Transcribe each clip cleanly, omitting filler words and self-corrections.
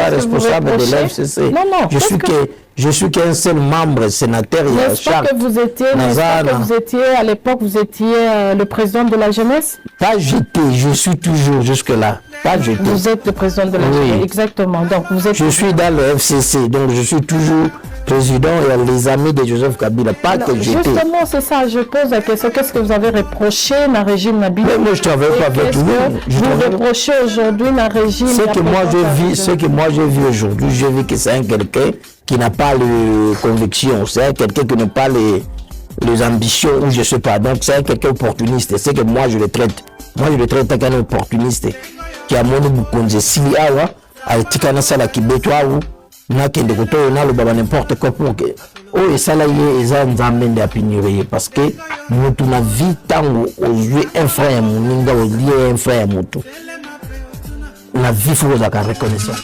pas responsable de l'FCC. Non, non. Je suis qu'un seul membre sénateur. N'est-ce pas que vous étiez, à l'époque, vous étiez le président de la jeunesse? Pas j'étais, je suis toujours jusque-là. Pas j'étais. Vous êtes le président de la jeunesse, exactement. Donc, vous êtes... Je suis dans le FCC, donc je suis toujours président et les amis de Joseph Kabila. Pas que j'étais. Justement, c'est ça, je pose la question. Qu'est-ce que vous avez reproché dans le régime Nabila? Mais moi, je ne travaille pas avec lui. Vous reprochez aujourd'hui dans le régime... Ce que moi j'ai vu aujourd'hui, j'ai vu que c'est quelqu'un qui n'a pas les convictions, c'est quelqu'un qui n'a pas les ambitions, ou je ne sais pas. Donc c'est quelqu'un opportuniste. C'est que moi je le traite. Moi je le traite comme un opportuniste. Qui a mon bouconze sili awa, a etikana sala kibetwa ou, na kende koto na lo baba n'importe quoi pour que. Oh et ça là y est nzambe de apignorer parce que nous tout na vie tango aux yeux un frère mon ninga aux yeux un frère moto. La vie faut la reconnaissance.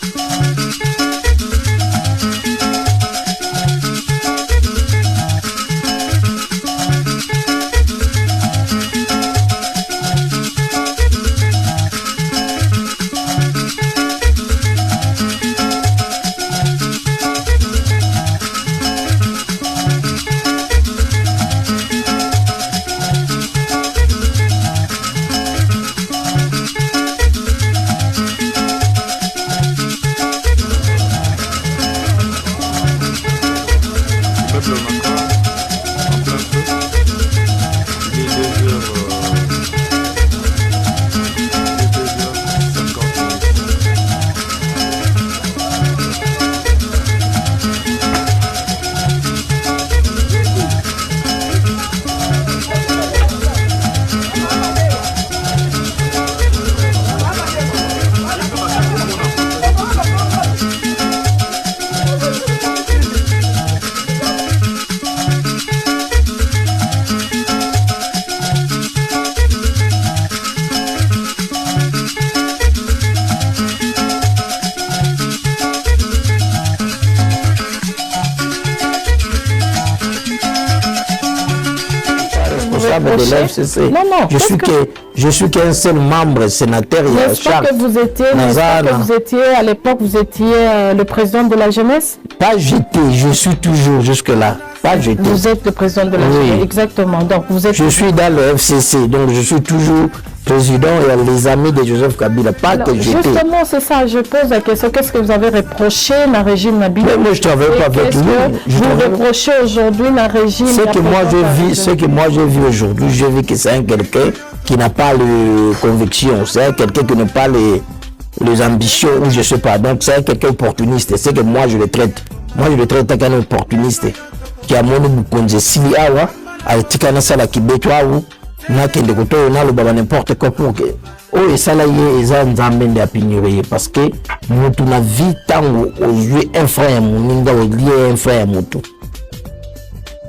De l'FCC. Non, non. Je suis qu'un seul membre sénateur. N'est-ce pas que vous étiez, à l'époque, vous étiez le président de la jeunesse? Pas j'étais, je suis toujours jusque-là. Pas j'étais. Vous êtes le président de la jeunesse, exactement. Donc, vous êtes... Je suis dans le FCC, donc je suis toujours président et les amis de Joseph Kabila. Pas alors, que j'étais. Justement, c'est ça, je pose la question. Qu'est-ce que vous avez reproché dans le régime Nabila? Mais moi, je ne travaille pas avec lui. Vous reprochez aujourd'hui dans le régime... Ce que moi j'ai vu aujourd'hui, j'ai vu que c'est quelqu'un qui n'a pas les convictions, c'est quelqu'un qui n'a pas les ambitions, ou je ne sais pas. Donc c'est quelqu'un opportuniste. C'est que moi je le traite. Moi je le traite comme un opportuniste. Qui a mon bouconze sili awa, a etikana sala kibetwa ou, na kende koto na lo baba n'importe quoi pour que. Oh et ça là y est nzambe de apignorer parce que nous tout na vie tango aux yeux un frère mon ninga aux yeux un frère moto.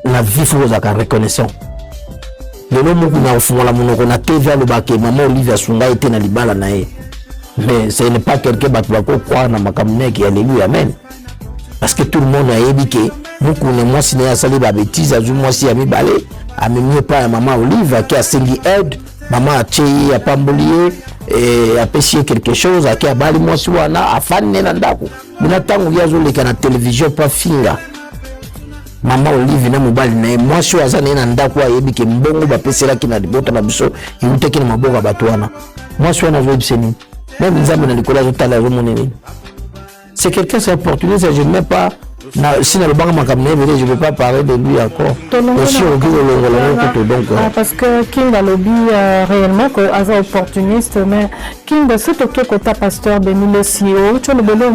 La vie faut la reconnaissance. Lelo muku na ufungola monoko na TV alobake maman Olivia Sunga était na libala na ye. Mais ce n'est pas quelqu'un qui va croire dans ma caminette, alléluia, amen. Parce que tout le monde a dit que beaucoup de moi, si nous avons des bêtises, moi, si nous avons pas maman Olivia qui a sengi aide, maman a tché, a pambolié, et a pêché quelque chose, qui a bali moi, si on a fan nenandako. Nous n'attendons pas que la télévision pas finga. Maman Olivia na mobile na moi si on a nenandako a yebi que mbongo ba pesera ki na libota na biso, il ou te ki na mabonga batwana. Moi si on a joué biseni. Même les amis dans le collège c'est quelqu'un, c'est opportuniste, je ne mets pas. Si dans le banc, je ne vais pas parler de lui encore. Parce que King a lobby réellement que c'est opportuniste, mais King c'est ok côté pasteur Benile Sio, tu as le belé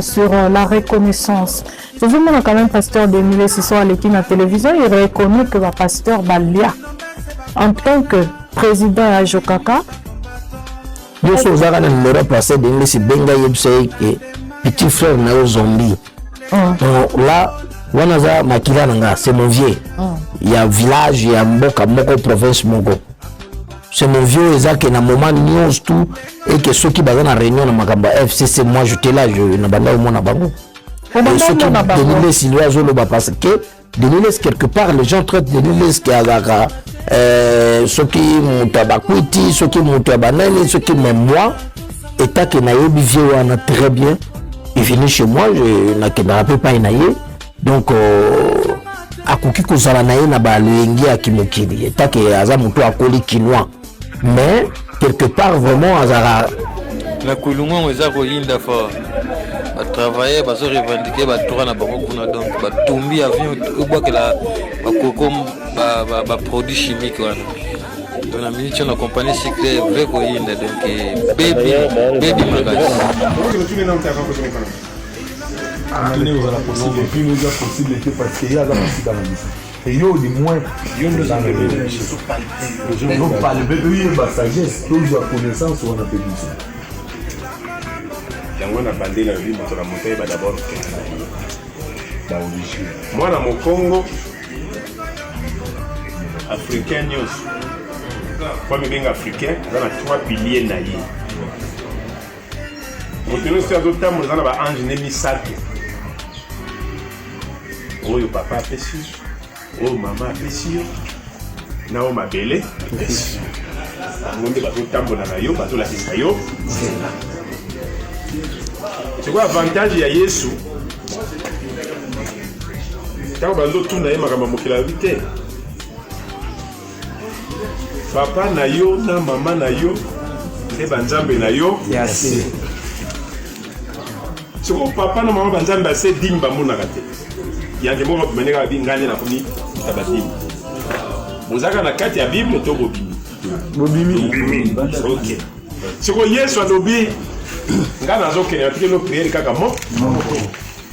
sur la reconnaissance. Je veux dire quand même pasteur Benile Sio à l'équipe de la télévision, il reconnaît que le pasteur Balia, en tant que président à Jokaka, je suis allé dans l'Europe passé de Benga Yebsei petit frère na zombie. Là, wanaza makila nanga, c'est mon vieux. Il y a village, il y a mboka moko province moko. C'est mon vieux ezaki na moment news tout et que ceux qui baza na réunion na makamba FCC moi j'étais là je na banda au mona bango. Denile Silva zolo ba parce que Denile quelque part les gens traitent Denile qui a ceux qui mutabakwiti, ceux qui mutabanani, ceux qui même moi état que na yobi vieux wana très bien. Et venu chez moi, je ne rappelle pas inaye. Donc, akoki kozala na ye na balengi ya kimokili. Etake aza muto akoli kinois. Mais, quelque part, vraiment, azara... La Koulunga, on a koyinda fort. Ba travailler, ba se revendiquer, ba tourner na bango kuna donc ba tombi avion au bois que la ba coco ba produit chimique wana. Donc la minute on a compagnie cyclée vrai koyinda donc baby magasin. Nous avons la possibilité parce qu'il y a la possibilité. Et yo du moins, yo nous en avons. Donc par le bébé, la sagesse, toujours la connaissance, on a fait ça. Yango na bandé la vie moto na montagne ba d'abord ba origine. Moi na mon Congo africain news. Kwa mbenga africain, dans 3 piliers na yi. Motino c'est d'autres temps dans ba ange ne misato. Oyo papa pesi, o mama pesi, na o mabele pesi. Ngonde ba to tambola na yo, ba to la kisa yo. C'est quoi l'avantage ya Yesu? Quand bando tuna ye makamba mokila vite. Papa na yo na mama na yo e banzambe na yo yase. C'est quoi papa na mama banzambe ase dimba mona kate. Yange mo meneka bingane na kuni tabatim. Bozaka na kati ya Bible to bobimi. Bobimi. OK. C'est quoi Yesu alobi nga nazo kene atike no prière kaka mo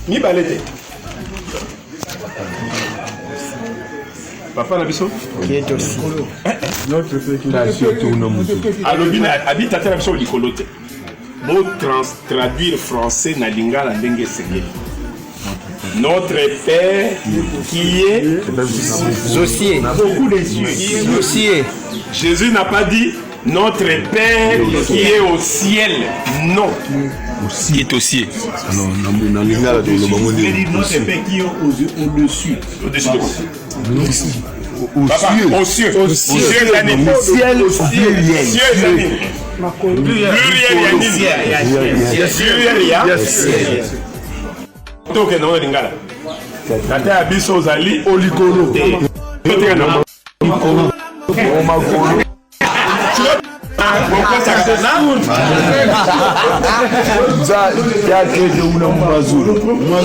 ni balete papa na biso kieto notre fécondation tourne alobi na habita tena biso likolote bo traduire français na lingala ndenge sérieux notre père qui est Zossier beaucoup de cieux Zossier Jésus n'a pas dit notre Père qui est au ciel. Non. qui est aussi. Non, notre Père qui est au-dessus. Au-dessus de quoi? Au cieux. Au cieux. Au ciel. Donc, non, lingala. Tata abiso ozali olikolo.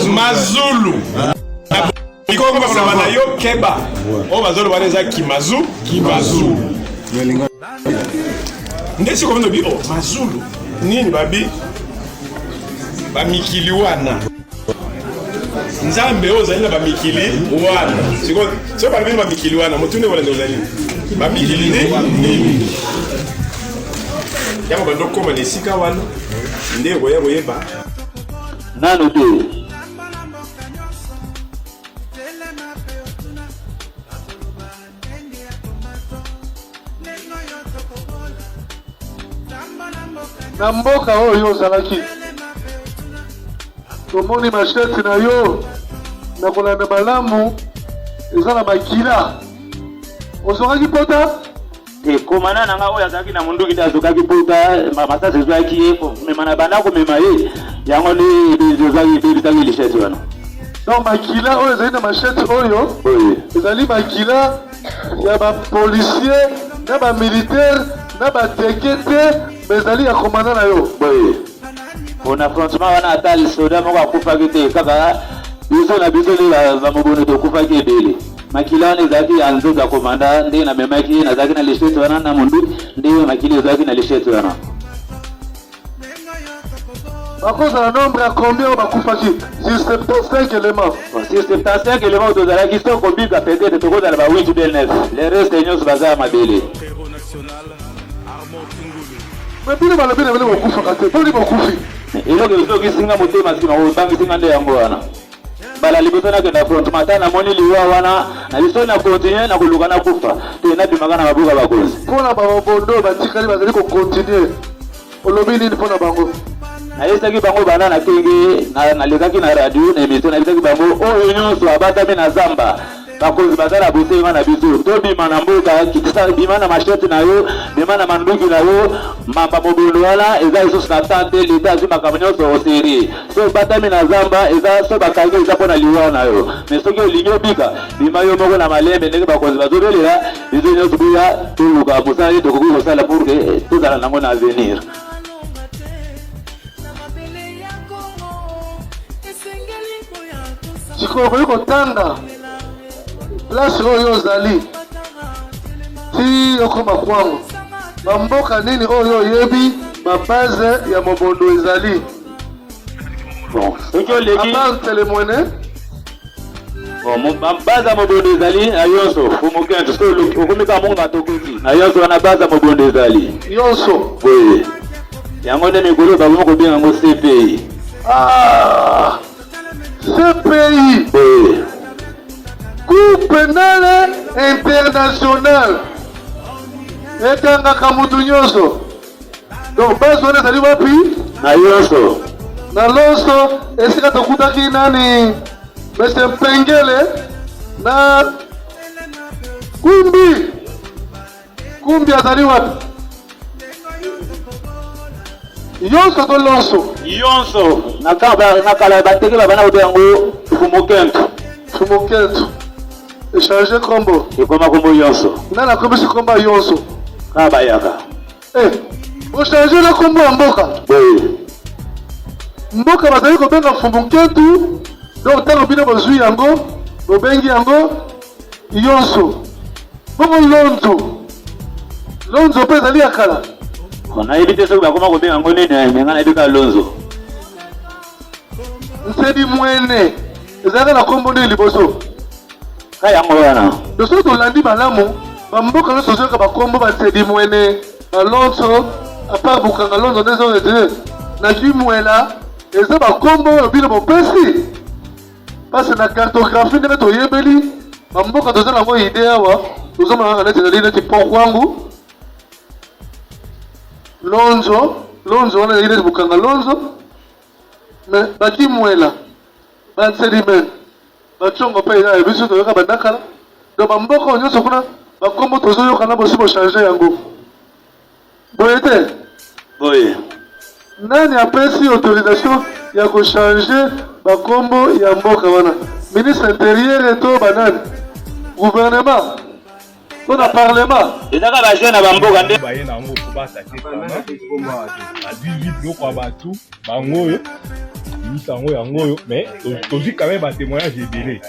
Mazulu. Ikongo bakona na yo keba. O bazolo baneza kimazu, kimazu. Ndesi ko bi o mazulu. Nini babi? Ba mikili wana. Nzambe ozali na ba mikili wana. Siko so ba ba mikili wana mutune wala ndozali. Ba mikili ni. Yako bando koma nesika wana. Ndeko yako yeba. Nano te. Na mboka oyo ozalaki tomoni masheti na yo na kolanda malamu eza na makila ozokaki pota komana nanga oyo azalaki na munduki te azokaki pota masasi ezwaki ye mema na banda komema ye yango nde ezwaki ebebisaki lisheti wana donc makila oyo ezali na masheti oyo ezali makila ya bapolisier na bamilitaire na bateke te bezali ya komanda na yo boye on affrontement wana ata lisoda moko akufaki te kaka biso na biso nde bamobono tokufaki ebele makila wana ezalaki ya nzoto ya komanda ndenge namemaki nazalaki na lisheti wana na mundu ndenge makila ezalaki na lisheti wana bakozala nombre ya combien oyo bakufaki sur 75 éléments sur 75 éléments tozalaki so kobika peut-être tokozala ba 8 de 9 le reste nyonso baza ya mabele mais bino balobi na bino bokufaka te boni bokufi eloko ezokisinga motema sima obangisinga nde yango wana mbala liboso nakenda affrontement ata namoni liwa wana na biso na continue na koluka na kufa te nabimaka na mabuka bakonzi mpona babondo batikali bazali kocontinue olobi nini mpona bango nayesaki bango bana nakenge nalekaki na radio na émission nayebisaki bango oyo nyonso abatami na zamba bakonzi bazala bosenga na biso to bima na mboka kitisa bima na machete na yo bima na manduki na yo mamba mobondo wana eza lisusu na tante leta azwi makambo nyonso oseri so batami na zamba eza so bakangi eza mpo na liwa na yo mais soki olingi obika bima yo moko na malembe ndenge bakonzi bazobelela biso nyonso boya toluka mosala ye tokoki kosala pour ke tozala nango na avenir. sikoyo koyi kotanga place oyo ozali ti okoma kwango bamboka nini oyo oyebi babaze ya mobondo ezali apart telemone baza mobondo ezali na yonso fumukento so okomika mungu matokoti na yonso wana baza mobondo ezali yonso oui yango nde mikolo bakomi kobenga yango CPI. CPI oui. Cour pénale internationale ekangaka mutu nyonso donc base wana ezali wapi na yonso na lonso esika tokutaki nani Mr. Mpengele na kumbi azali wapi yonso to lonso yonso nakala bateki babana kobe yango fumukento échanger kombo ekoma kombo yonso nani akomisi kombo ya yonso kabayaka ochange na kombo ya mboka mboka bazali kobenga fumukentu donc ntango bino bozwi yango bobengi yango yonso bongo lonzo mpe ezali ya kala nayebi te soki bakoma kobenga yango nini menga nayebi ka lonzo nsedi mwene ezalaka na kombo nini liboso ka yango wana soki tolandi malamu bamboka nyonso ozoyoka bakombo basedi mwene balonso apart bukanga lonzo nde ezorete na kimwela eza bakombo oyo bino bopesi parce na cartographie ndenge toyebeli bamboka toza nango ide awa tozomona kaka neti ezali neti po kwangu lonzo wana ezali neti bukanga lonzo me bakimwela bansedimen bacongo mpe eza biso toyoka bandakala donc bamboka oyo nyonso kuna bakombo tozoyoka na bosi bochange yango boye te boye nani apesi autorisation ya kochange bakombo ya mboka wana ministre intérieur to banani gouvernement to na parlement ezaka bajeune na bamboka nde baye nango po basake kama azwi biloko ya bato bango oyo imisa yango oyo mais tozwi quand même batémoignage ebele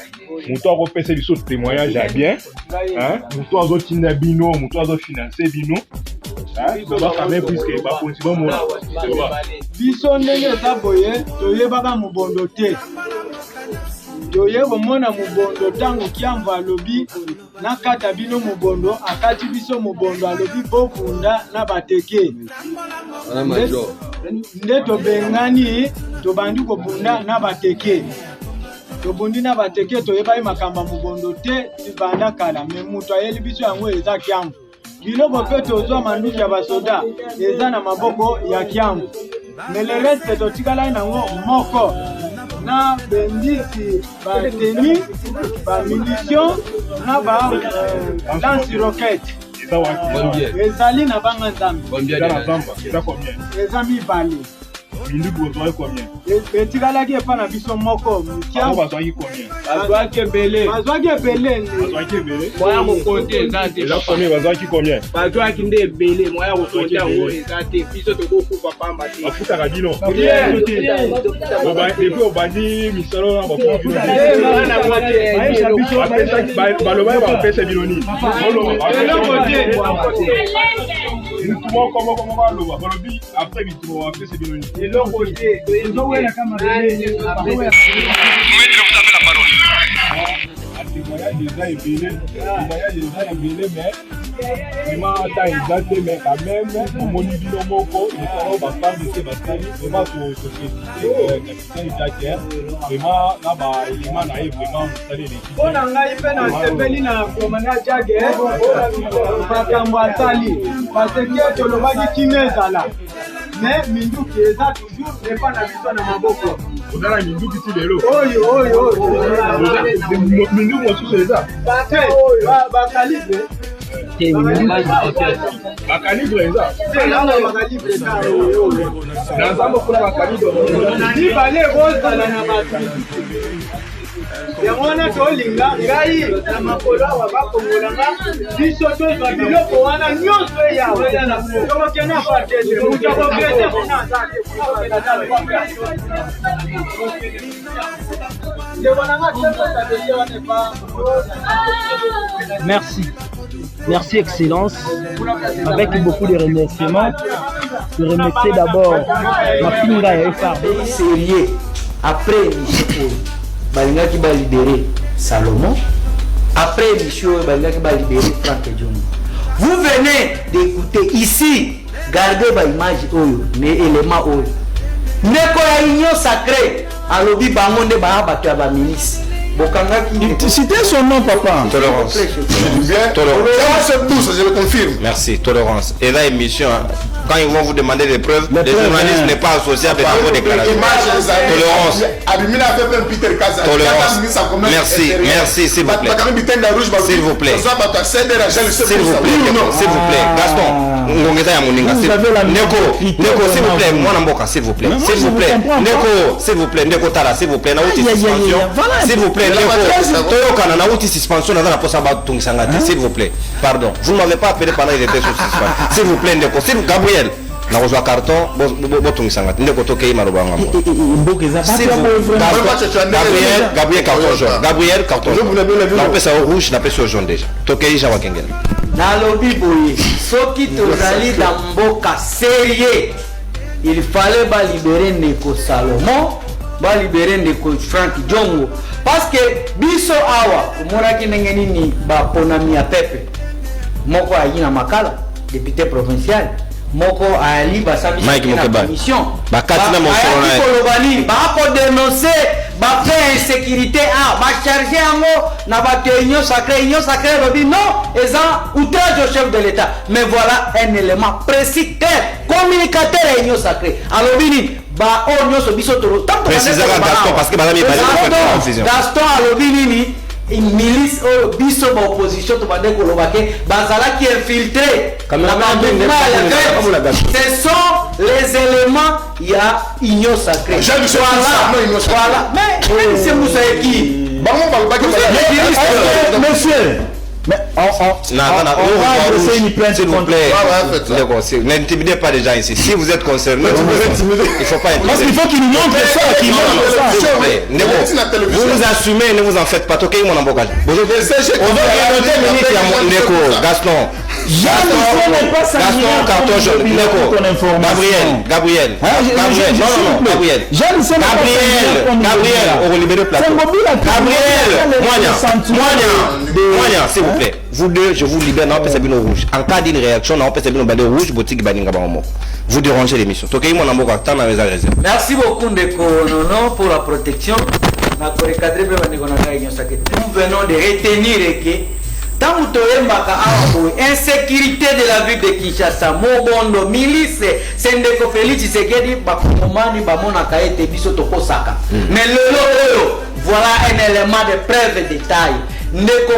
moto akopesa biso témoignage ya bien moto azotinda bino moto azofinanse bino quand même puisque bakonzi bomona biso ndenge eza boye toyebaka mobondo te toyebomona mobondo ntango kiambo alobi nakata bino mobondo akati biso mobondo alobi bokunda na bateke nde tobengani tobandi kobunda na bateke tobundi na bateke toyebai makambo mobondo te tibanda kala me moto ayeli biso yango eza kiambo biloko mpe tozwa manduki ya basoda eza na maboko ya kiambo me le reste totikalai nango moko na bendisi bateni bamilitio na balance roquette ezali na banga nzambe eza mibale etikalaki epa na biso moko bazwaki ebele moya kokonte eza te bazwaki nde ebele moya kokonte yango eza te biso tokokufa pamba te bafutaka bino depuis obandi misolo balobaki bapesa bino nini mutu moko baloba balobi après bitimo bapesa bino nini eloko te ezowela kama témoignage eza ebele mais vraiment ata eza te mais quand même omoni bino moko lisalo bafambe te basali vraiment tosociété capitaine jaker vraiment na baelema na ye vraiment mosali eleki mpo na ngai mpe nasepeli na komanda jage makambo asali parce que tolobaki kino ezala mais minduki eza toujours epa na biso na maboko ozala minduki ti lelo oyo minduki mosusu eza bakalibre bakalibre eza na nzambo kuna bakalibre mibale kozala na bato yango wana tolinga ngai na makolo awa bakongolanga biso tozwa biloko wana nyonso eyawe tokokenda patete mutu akokete kuna azate Merci Excellence. Avec beaucoup de remerciements, je remercie d'abord ma Pinga et FRB. Sérieux. Après Michel, Balingaki va libérer Salomon. Après Michel, Balingaki va libérer Franck Djong. Vous venez d'écouter ici, gardez ma image, les éléments. Neko ya union sacrée, alobi bangonde ba bato ya milice. Citez son nom, papa. Tolérance. Tolérance, je le confirme. Merci, tolérance. Et là, émission, quand ils vont vous demander des preuves, les journalistes n'est pas associé avec vos déclarations. Tolérance. Tolérance. Merci, s'il vous plaît. S'il vous plaît. S'il vous plaît. Gaston. Neko, s'il vous plaît. Moi, Namboka, s'il vous plaît. S'il vous plaît. Neko, s'il vous plaît. Neko Tala, s'il vous plaît. S'il vous plaît. S'il vous plaît, pardon, vous ne m'avez pas appelé pendant que j'étais sous suspension. S'il vous plaît, Gabriel, na reçoit carton, Gabriel carton jaune. Gabriel carton jaune. On peut ça au rouge, on peut ça au jaune déjà. Tokei Jawa Kengel. Nalobi boye, soki tozali dans mboka sérieux, il fallait ba libérer Neko Salomon. Va libérer Neko Franck Djongo parce que biso awa umonaki ndenge nini baponami ya pepe moko ayina makala député provincial moko ali basami na commission bakati na mosolo kolobani ba ko dénoncer ba fait insécurité ba charger yango na ba union sacrée lobi non eza outrage au chef de l'état mais voilà un élément précis clair communicateur à union sacrée alobini ba onyoso biso toro tanto Gaston parce que madame Gaston alobi nini milice biso ba opposition to bande kolobake bazala qui infiltré ce sont les éléments ya union sacrée voilà mais c'est Moussaïki monsieur. Mais on va adresser une plainte s'il vous plaît. N'intimidez pas les gens ici. Si vous êtes concerné, il faut pas intimider. Parce qu'il faut qu'il nous montre ça. Vous vous assumez, ne vous en faites pas. Toquez mon embocage. Gaston. Gaston, carton jaune. Gabriel. On va libérer le plateau. Gabriel, Moignan, s'il vous plaît. Vous deux, je vous libère, non, c'est bien rouge. En cas d'une réaction, non, c'est bien au rouge, boutique baninga baomo. Vous dérangez l'émission. Merci beaucoup Ndeko Nono pour la protection. Nous venons de retenir que tant que insécurité de la ville de Kinshasa, Mobondo, milice, Sendeko Félix Tshisekedi, Bakomani, Bamona Kaete, Biso Toko Saka. Mais voilà un élément de preuve et détail. Ndeko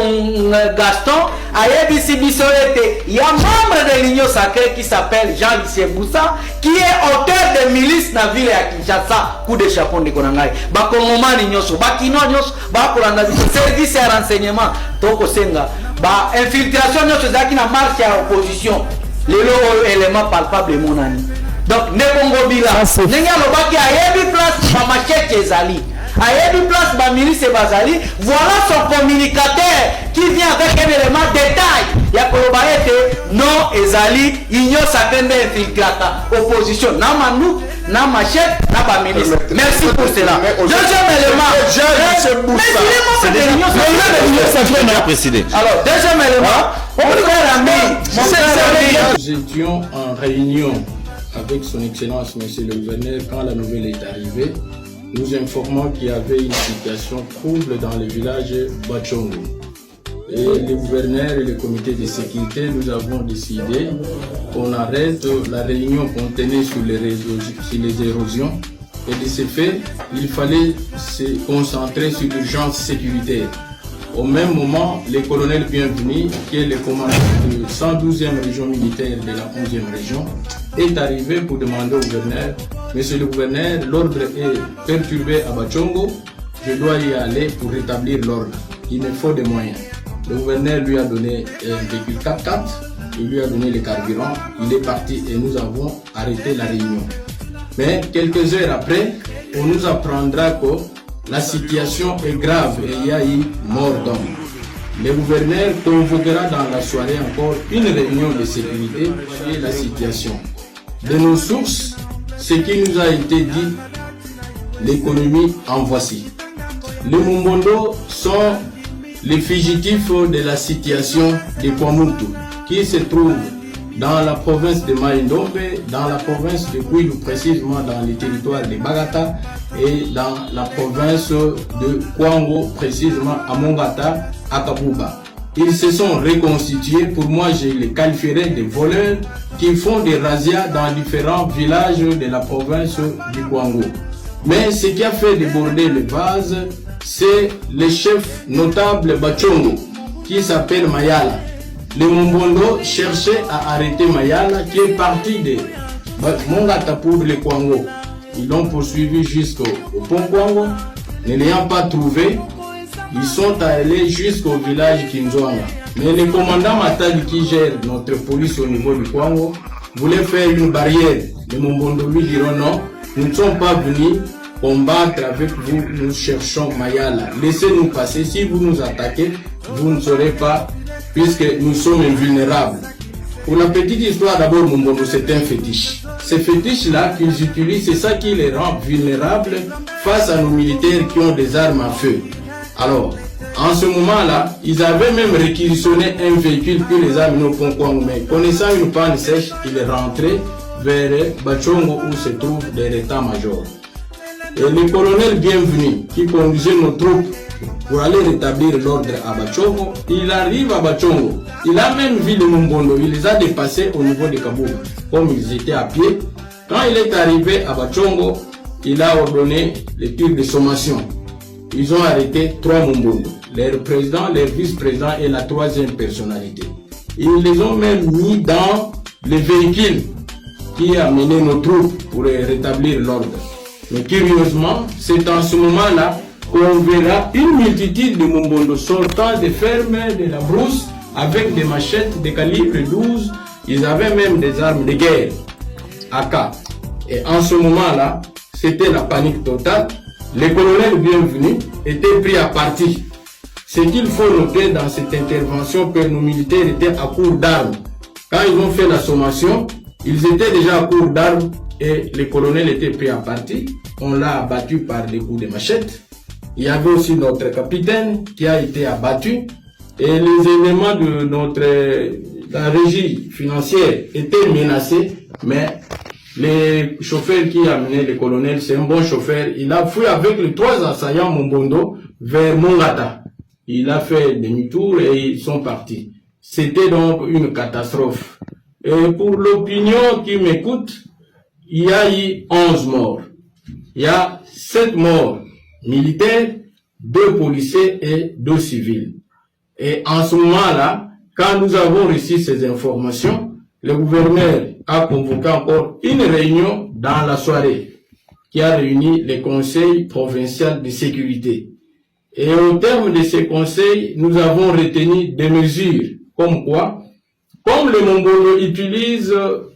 Gaston a yebisi biso ete il y a membre de l'union sacrée qui s'appelle Jean-Lucien Boussa qui est auteur de milice na ville ya Kinshasa coup de chapeau ndeko nangai bakongomani nyoso bakino nyoso bakolanda biso service ya renseignement toko senga ba infiltration nyoso zaki na marche ya opposition lelo élément palpable monani donc ndeko Ngobila ndenge alobaki ayebi place ba machete ezali a une place ba milice bazali, voilà son communicateur qui vient avec un élément détail. Ya kolobaete non ezali union sapende infiltrata opposition na manu na machette na ba milice. Merci pour cela. Deuxième élément. Alors deuxième élément. Nous étions en réunion avec son excellence monsieur le gouverneur quand la nouvelle est arrivée. Nous informons qu'il y avait une situation trouble dans le village Bachongo. Et les gouverneurs et le comité de sécurité, nous avons décidé qu'on arrête la réunion qu'on tenait sur les érosions. Et de ce fait, il fallait se concentrer sur l'urgence sécuritaire. Au même moment, le colonel Bienvenu, qui est le commandant de 112e région militaire de la 11e région, est arrivé pour demander au gouverneur: Monsieur le gouverneur, l'ordre est perturbé à Bachongo, je dois y aller pour rétablir l'ordre. Il me faut des moyens. Le gouverneur lui a donné un véhicule 4x4, il lui a donné le carburant, il est parti et nous avons arrêté la réunion. Mais quelques heures après, on nous apprendra que la situation est grave et il y a eu mort d'homme. Le gouverneur convoquera dans la soirée encore une réunion de sécurité sur la situation. De nos sources, ce qui nous a été dit, l'économie en voici. Les Mumbondo sont les fugitifs de la situation de Kwamutu, qui se trouve dans la province de Maïndombe, dans la province de Kwilu, précisément dans le territoire de Bagata, et dans la province de Kwango, précisément à Mongata, à Kabuba. Ils se sont reconstitués, pour moi je les qualifierais de voleurs qui font des razzias dans différents villages de la province du Kwango. Mais ce qui a fait déborder le vase, c'est le chef notable Bachongo, qui s'appelle Mayala. Les Mumbondo cherchaient à arrêter Mayala, qui est parti de Mongata pour le Kwango. Ils l'ont poursuivi jusqu'au pont Kwango. Ne l'ayant pas trouvé, ils sont allés jusqu'au village Kinzwanga. Mais le commandant Matali, qui gère notre police au niveau du Kwango, voulait faire une barrière. Les Mumbondo lui diront non, nous ne sommes pas venus combattre avec vous, nous cherchons Mayala. Laissez-nous passer, si vous nous attaquez, vous ne saurez pas, puisque nous sommes invulnérables. Pour la petite histoire, d'abord, Mumbondo, c'est un fétiche. Ces fétiches-là qu'ils utilisent, c'est ça qui les rend vulnérables face à nos militaires qui ont des armes à feu. Alors, en ce moment-là, ils avaient même réquisitionné un véhicule que les amenés au Pont Kwango, mais connaissant une panne sèche, il est rentré vers Bachongo où se trouvent des états-majors. Et le colonel Bienvenu, qui conduisait nos troupes pour aller rétablir l'ordre à Bachongo, il arrive à Bachongo. Il a même vu les Mumbondo, il les a dépassés au niveau de Kabuga, comme ils étaient à pied. Quand il est arrivé à Bachongo, il a ordonné les tirs de sommation. Ils ont arrêté 3 Mumbondo, leur président, leur vice-président et la 3e personnalité. Ils les ont même mis dans les véhicules qui a mené nos troupes pour rétablir l'ordre. Mais curieusement, c'est en ce moment-là qu'on verra une multitude de Mumbondo sortant des fermes de la brousse avec des machettes de calibre 12. Ils avaient même des armes de guerre, AK. Et en ce moment-là, c'était la panique totale. Le colonel Bienvenu était pris à partie. Ce qu'il faut noter dans cette intervention, que nos militaires étaient à court d'armes. Quand ils ont fait la sommation, ils étaient déjà à court d'armes et le colonel était pris à partie. On l'a abattu par des coups de machette. Il y avait aussi notre capitaine qui a été abattu. Et les éléments de la régie financière étaient menacés, mais le chauffeur qui a amené le colonel, c'est un bon chauffeur. Il a fui avec les 3 assaillants Mumbondo vers Mongata. Il a fait demi-tour et ils sont partis. C'était donc une catastrophe. Et pour l'opinion qui m'écoute, il y a eu 11 morts. Il y a 7 morts militaires, 2 policiers et 2 civils. Et en ce moment-là, quand nous avons reçu ces informations, le gouverneur a convoqué encore une réunion dans la soirée qui a réuni les conseils provinciaux de sécurité. Et au terme de ces conseils, nous avons retenu des mesures comme quoi, comme les Mongolos utilisent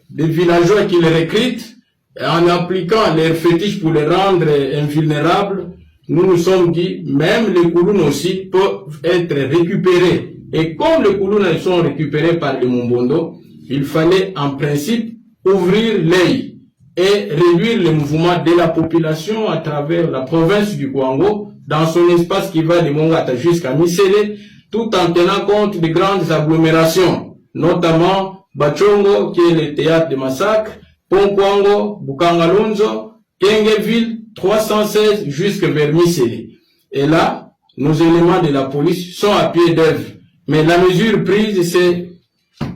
des villageois qui les recrutent en appliquant leurs fétiches pour les rendre invulnérables, nous nous sommes dit, même les Koulounes aussi peuvent être récupérés. Et comme les Koulounes sont récupérés par les Mumbondo, il fallait en principe ouvrir l'œil et réduire le mouvement de la population à travers la province du Kwango, dans son espace qui va de Mongata jusqu'à Misele, tout en tenant compte des grandes agglomérations, notamment Bachongo, qui est le théâtre de massacre, Pont Kwango, Bukangalonzo, Kengeville, 316 jusque vers Misele. Et là, nos éléments de la police sont à pied d'œuvre. Mais la mesure prise, c'est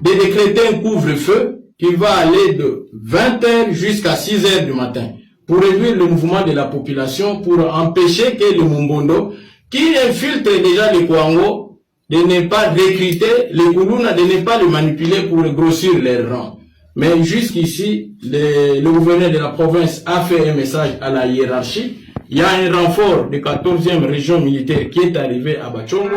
de décréter un couvre-feu qui va aller de 20h jusqu'à 6h du matin pour réduire le mouvement de la population, pour empêcher que le Mumbondo, qui infiltre déjà les Kwango, de ne pas recruter les Kuluna, de ne pas les manipuler pour grossir leurs rangs. Mais jusqu'ici, le gouverneur de la province a fait un message à la hiérarchie. Il y a un renfort de 14e région militaire qui est arrivé à Bachongo.